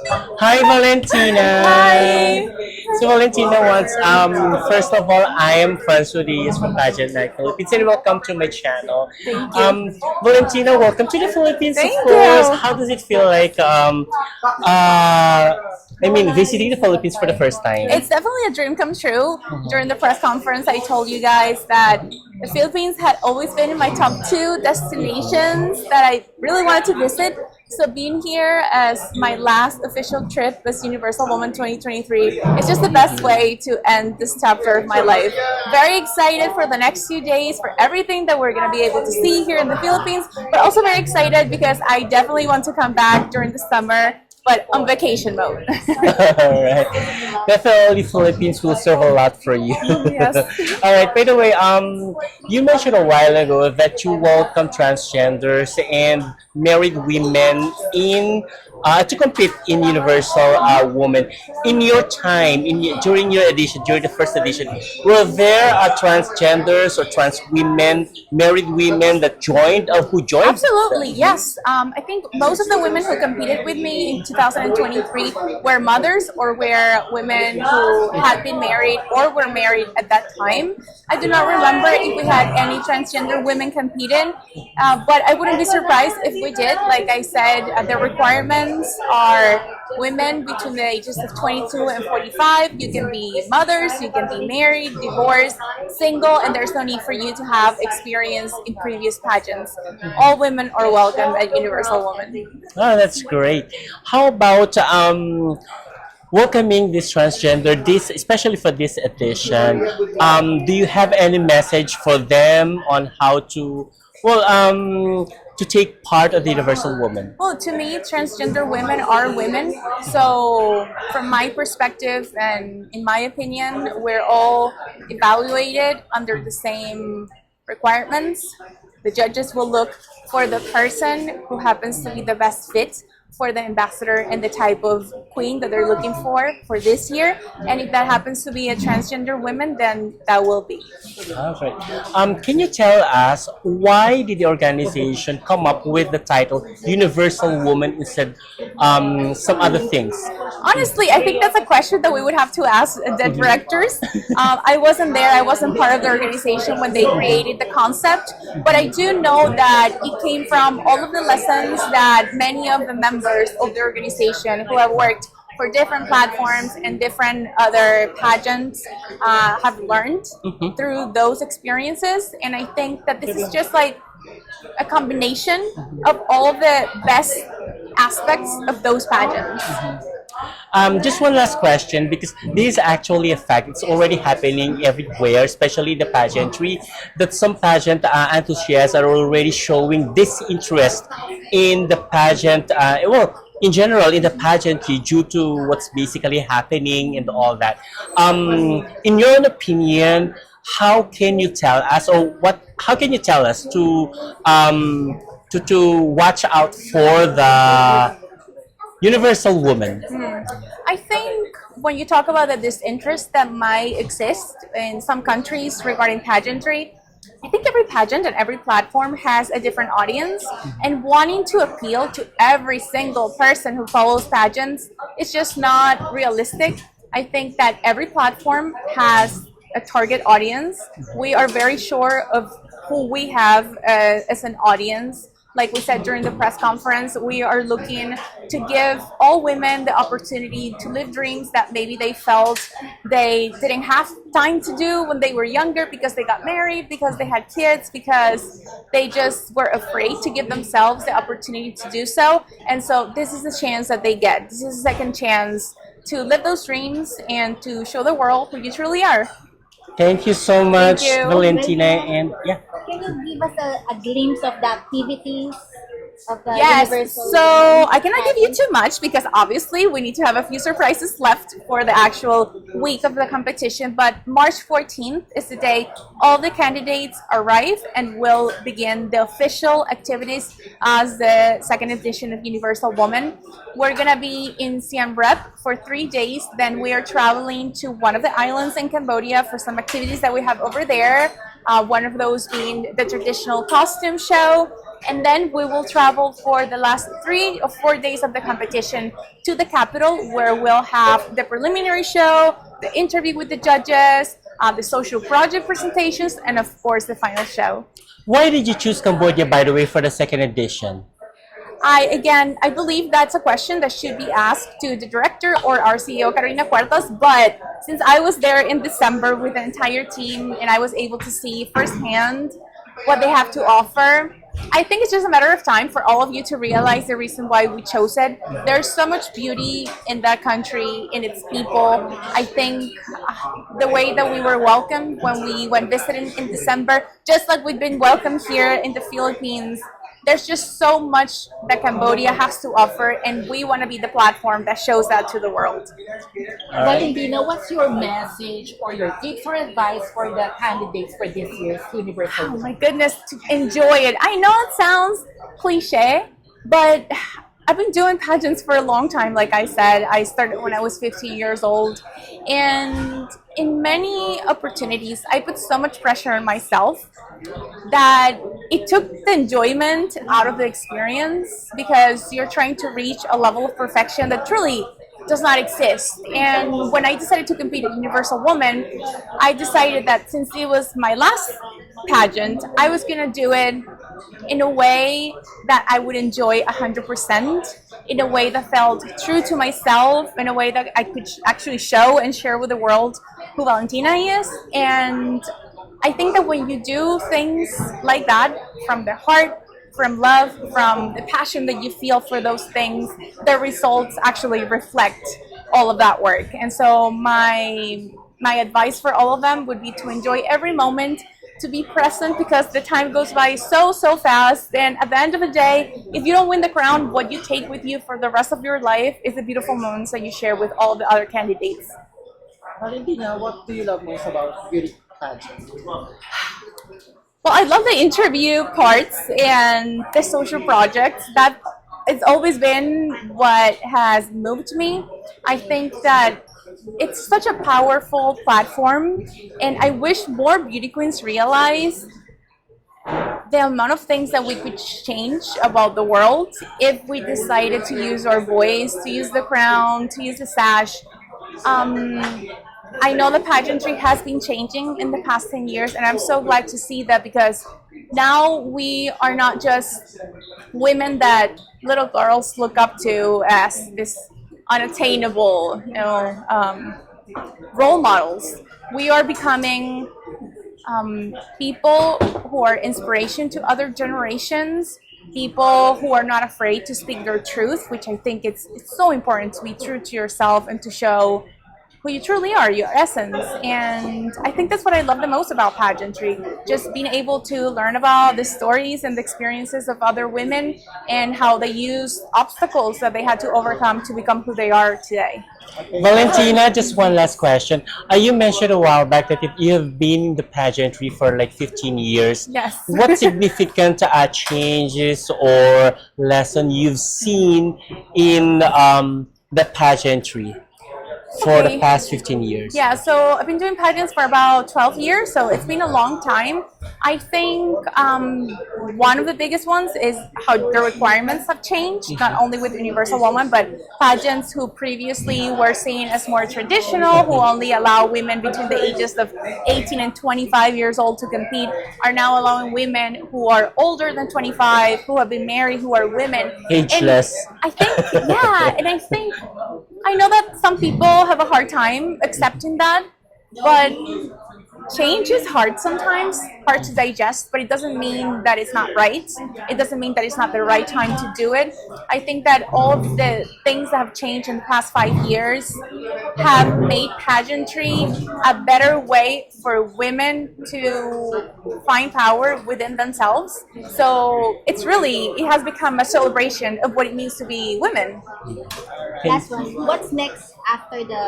Hi, Valentina. Hi. So, Valentina wants, first of all, I am Francois from Pageant Night Philippines, and welcome to my channel. Thank you. Valentina, welcome to the Philippines, of Thank course. you. How does it feel like, visiting the Philippines for the first time? It's definitely a dream come true. During the press conference, I told you guys that the Philippines had always been in my top two destinations that I really wanted to visit. So being here as my last official trip as Universal Woman 2023 is just the best way to end this chapter of my life. Very excited for the next few days, for everything that we're going to be able to see here in the Philippines, but also very excited because I definitely want to come back during the summer, but on vacation mode. Alright. Definitely Philippines will serve a lot for you. Yes. Alright, by the way, you mentioned a while ago that you welcome transgenders and married women in to compete in Universal Woman. In your time, during your edition, during the first edition, were there transgenders or trans women, married women that joined or who joined? Absolutely, yes. I think most of the women who competed with me in 2023 were mothers or were women who had been married or were married at that time. I do not remember if we had any transgender women competing, but I wouldn't be surprised if we did. Like I said, the requirements are women between the ages of 22 and 45. You can be mothers, you can be married, divorced, single, and there's no need for you to have experience in previous pageants. All women are welcome at Universal Woman. Oh, that's great. How about welcoming this transgender, this especially for this edition? Do you have any message for them on how to, well, to take part of the Universal Woman? Well, to me, transgender women are women. So, from my perspective and in my opinion, we're all evaluated under the same requirements. The judges will look for the person who happens to be the best fit for the ambassador and the type of queen that they're looking for this year. And if that happens to be a transgender woman, then that will be. Perfect. Can you tell us why did the organization come up with the title Universal Woman instead some other things? Honestly, I think that's a question that we would have to ask the directors. I wasn't there, I wasn't part of the organization when they created the concept, but I do know that it came from all of the lessons that many of the members of the organization who have worked for different platforms and different other pageants have learned through those experiences. And I think that this is just like a combination of all of the best aspects of those pageants. Just one last question because this is actually a fact. It's already happening everywhere, especially the pageantry. That some pageant enthusiasts are already showing this interest in the pageant. In general, in the pageantry, due to what's basically happening and all that. In your opinion, how can you tell us, or what? How can you tell us to watch out for the Universal Woman? I think when you talk about the disinterest that might exist in some countries regarding pageantry, I think every pageant and every platform has a different audience, and wanting to appeal to every single person who follows pageants is just not realistic. I think that every platform has a target audience. We are very sure of who we have as an audience. Like we said during the press conference, we are looking to give all women the opportunity to live dreams that maybe they felt they didn't have time to do when they were younger because they got married, because they had kids, because they just were afraid to give themselves the opportunity to do so. And so this is the chance that they get. This is a second chance to live those dreams and to show the world who you truly are. Thank you so Thank much, you. Valentina. And yeah, Can you give us a glimpse of the activities of the Yes, Universal so Women I cannot give you pageant? too much because obviously we need to have a few surprises left for the actual week of the competition. But March 14th is the day all the candidates arrive and will begin the official activities as the second edition of Universal Woman. We're gonna be in Siem Reap for 3 days. Then we are traveling to one of the islands in Cambodia for some activities that we have over there. one of those being the traditional costume show. And then we will travel for the last 3 or 4 days of the competition to the capital, where we'll have the preliminary show, the interview with the judges, the social project presentations, and of course the final show. Why did you choose Cambodia, by the way, for the second edition? I believe that's a question that should be asked to the director or our CEO, Carolina Cuartas. But since I was there in December with the entire team and I was able to see firsthand what they have to offer, I think it's just a matter of time for all of you to realize the reason why we chose it. There's so much beauty in that country, in its people. I think the way that we were welcomed when we went visiting in December, just like we've been welcomed here in the Philippines, there's just so much that Cambodia has to offer, and we want to be the platform that shows that to the world. Valentina, what's your message or your tips or advice for the candidates for this year's Universal? Oh my goodness, to enjoy it. I know it sounds cliche, but I've been doing pageants for a long time. Like I said, I started when I was 15 years old, and in many opportunities, I put so much pressure on myself that it took the enjoyment out of the experience, because you're trying to reach a level of perfection that truly does not exist. And when I decided to compete at Universal Woman, I decided that since it was my last pageant, I was going to do it in a way that I would enjoy 100%, in a way that felt true to myself, in a way that I could actually show and share with the world who Valentina is. And I think that when you do things like that from the heart, from love, from the passion that you feel for those things, the results actually reflect all of that work. And so my advice for all of them would be to enjoy every moment, to be present, because the time goes by so fast. And at the end of the day, if you don't win the crown, what you take with you for the rest of your life is the beautiful moments that you share with all the other candidates. Valentina, what do you love most about beauty pageant? Well, I love the interview parts and the social projects. That it's always been what has moved me. I think that it's such a powerful platform, and I wish more beauty queens realize the amount of things that we could change about the world if we decided to use our voice, to use the crown, to use the sash. I know the pageantry has been changing in the past 10 years, and I'm so glad to see that, because now we are not just women that little girls look up to as this unattainable, role models. We are becoming people who are inspiration to other generations, people who are not afraid to speak their truth, which I think it's so important to be true to yourself and to show who you truly are, your essence. And I think that's what I love the most about pageantry, just being able to learn about the stories and the experiences of other women and how they use obstacles that they had to overcome to become who they are today. Valentina, just one last question. You mentioned a while back that if you have been in the pageantry for like 15 years. Yes. What significant changes or lesson you've seen in the pageantry for the past 15 years? Yeah, so I've been doing pageants for about 12 years, so it's been a long time. I think one of the biggest ones is how the requirements have changed, not only with Universal Woman, but pageants who previously were seen as more traditional, who only allow women between the ages of 18 and 25 years old to compete, are now allowing women who are older than 25, who have been married, who are women. Ageless. And I think, yeah, and I know that some people have a hard time accepting that, but change is hard sometimes, hard to digest, but it doesn't mean that it's not right. It doesn't mean that it's not the right time to do it. I think that all of the things that have changed in the past 5 years have made pageantry a better way for women to find power within themselves. So it has become a celebration of what it means to be women. Last one. What's next after the